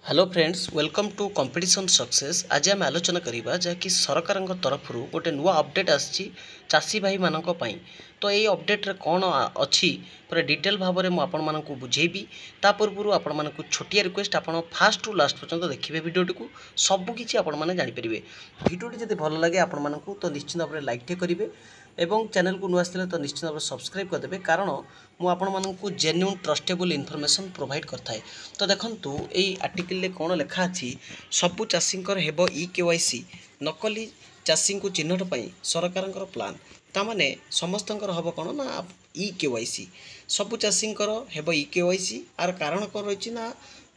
Hello friends welcome to competition success. आज आम आलोचना करवा जहाँकि सरकार तरफ गोटे नुआ अपडेट आसी चाषी भाई मानक पई। तो ये अपडेट कौन अच्छी पूरा डिटेल भाव में मुझे बुझेबी। ता पूर्व आपण मानक छोटिया रिक्वेस्ट आप फास्ट टू लास्ट पर्यंत देखिए भिडियोटी को सबकि आपने जानीपर। भिडियोटी जब भल लगे आपण मानक तो निश्चित भाव में लाइक करेंगे एवं चैनल को नुआ आसते तो निश्चित भाव सब्सक्राइब करदे कारण मुझे जेन्युइन ट्रस्टेबल इनफॉरमेशन प्रोवाइड करता है। तो देखंतु एई आर्टिकल कौन लिखा अच्छी सबु चाषींकर हेबो केवाईसी नकली चाषी को चिन्हट पाई सरकार प्लान तामाने समस्तंकर हम कौन ना केवाईसी सबु चाषींकर हेबो केवाईसी आर कारण कौन रही ना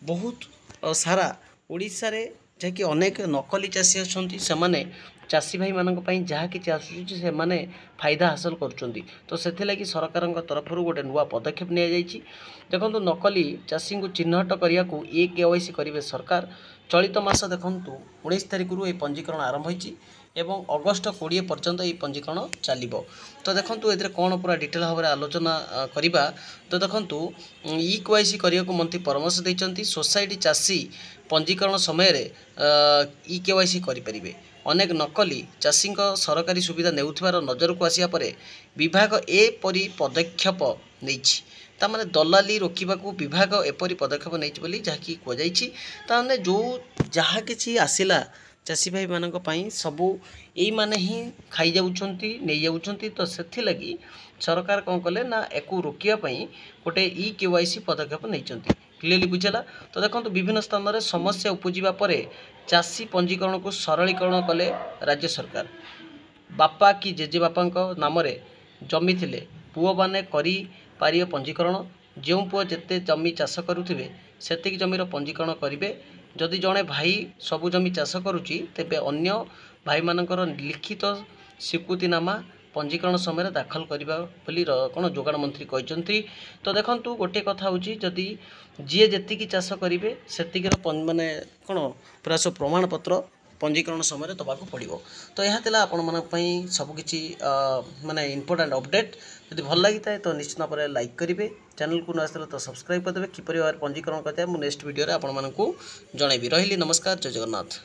बहुत सारा ओडिशा रे जहाँकि अनेक नकली चाषी अच्छा से चाषी भाई मानक पई जहाँ कि आसूची से माने फायदा हासिल करुँच। तो से सरकार तरफ गोटे नुआ पदक्षेप नि देखो नकली चाषी को चिन्हट करने को ये केवाईसी करेंगे सरकार। चलित मास देखूँ 19 तारिख रु पंजीकरण आरंभ होती एवं अगस्ट 20 पर्यंत ये पंजीकरण चलो। तो देखो ये कौन पूरा डिटेल भाव में आलोचना करवा। तो देखो ई केवाईसी करने को मंत्री परामर्श देते सोसाइटी चाषी पंजीकरण समय ई केवाईसी करें। अनेक नकली चाषी सरकारी सुविधा नेउथिबार नजर को आसिया परे विभाग एपरी पदक्षेप नहीं तामाने दलाली रोकवा को विभाग एपरी पदक्षेप नहीं जहाँकि कहुई जो जहाँ कि आसला चाषी भाई मानक पई सबू यही माने ही खाई जाउछंती नहीं जाउछंती। तो सेथि लगी सरकार कौन कले ना एको रोकिया गोटे ई केवाईसी पदक्षेप नहीं क्लीयरली बुझेगा। तो देखो विभिन्न स्थान में समस्या उपजिबा परे चाषी पंजीकरण को सरलीकरण कले राज्य सरकार। बापा कि जेजे बापा नाम जमी थिले पुओ माने करी पारिबे पंजीकरण जो पुओ जेते जमी चाष करुथिबे सेतिक जमीर पंजीकरण करेंगे। जदि जड़े भाई सबु जमी चाष करुच्ची तेबे अन्य भाई मानकर लिखित स्वीकृतिनामा पंजीकरण समय दाखल करवा कौन जोगाण मंत्री कहते। तो देखो गोटे कथा हूँ जदि जी जी चाष करेंगे से माने कौन पूरा सब प्रमाण पत्र पंजीकरण समय दबाक पड़ो। तो यह आपण सबकि माने इंपोर्टेंट अपडेट जब भल लगी था तो निश्चित भाव में लाइक करेंगे चैनल को न तो सब्सक्राइब करदे किपर भाव पंजीकरण करते नेक्स्ट वीडियो आपको जनइबी। रही नमस्कार जय जगन्नाथ।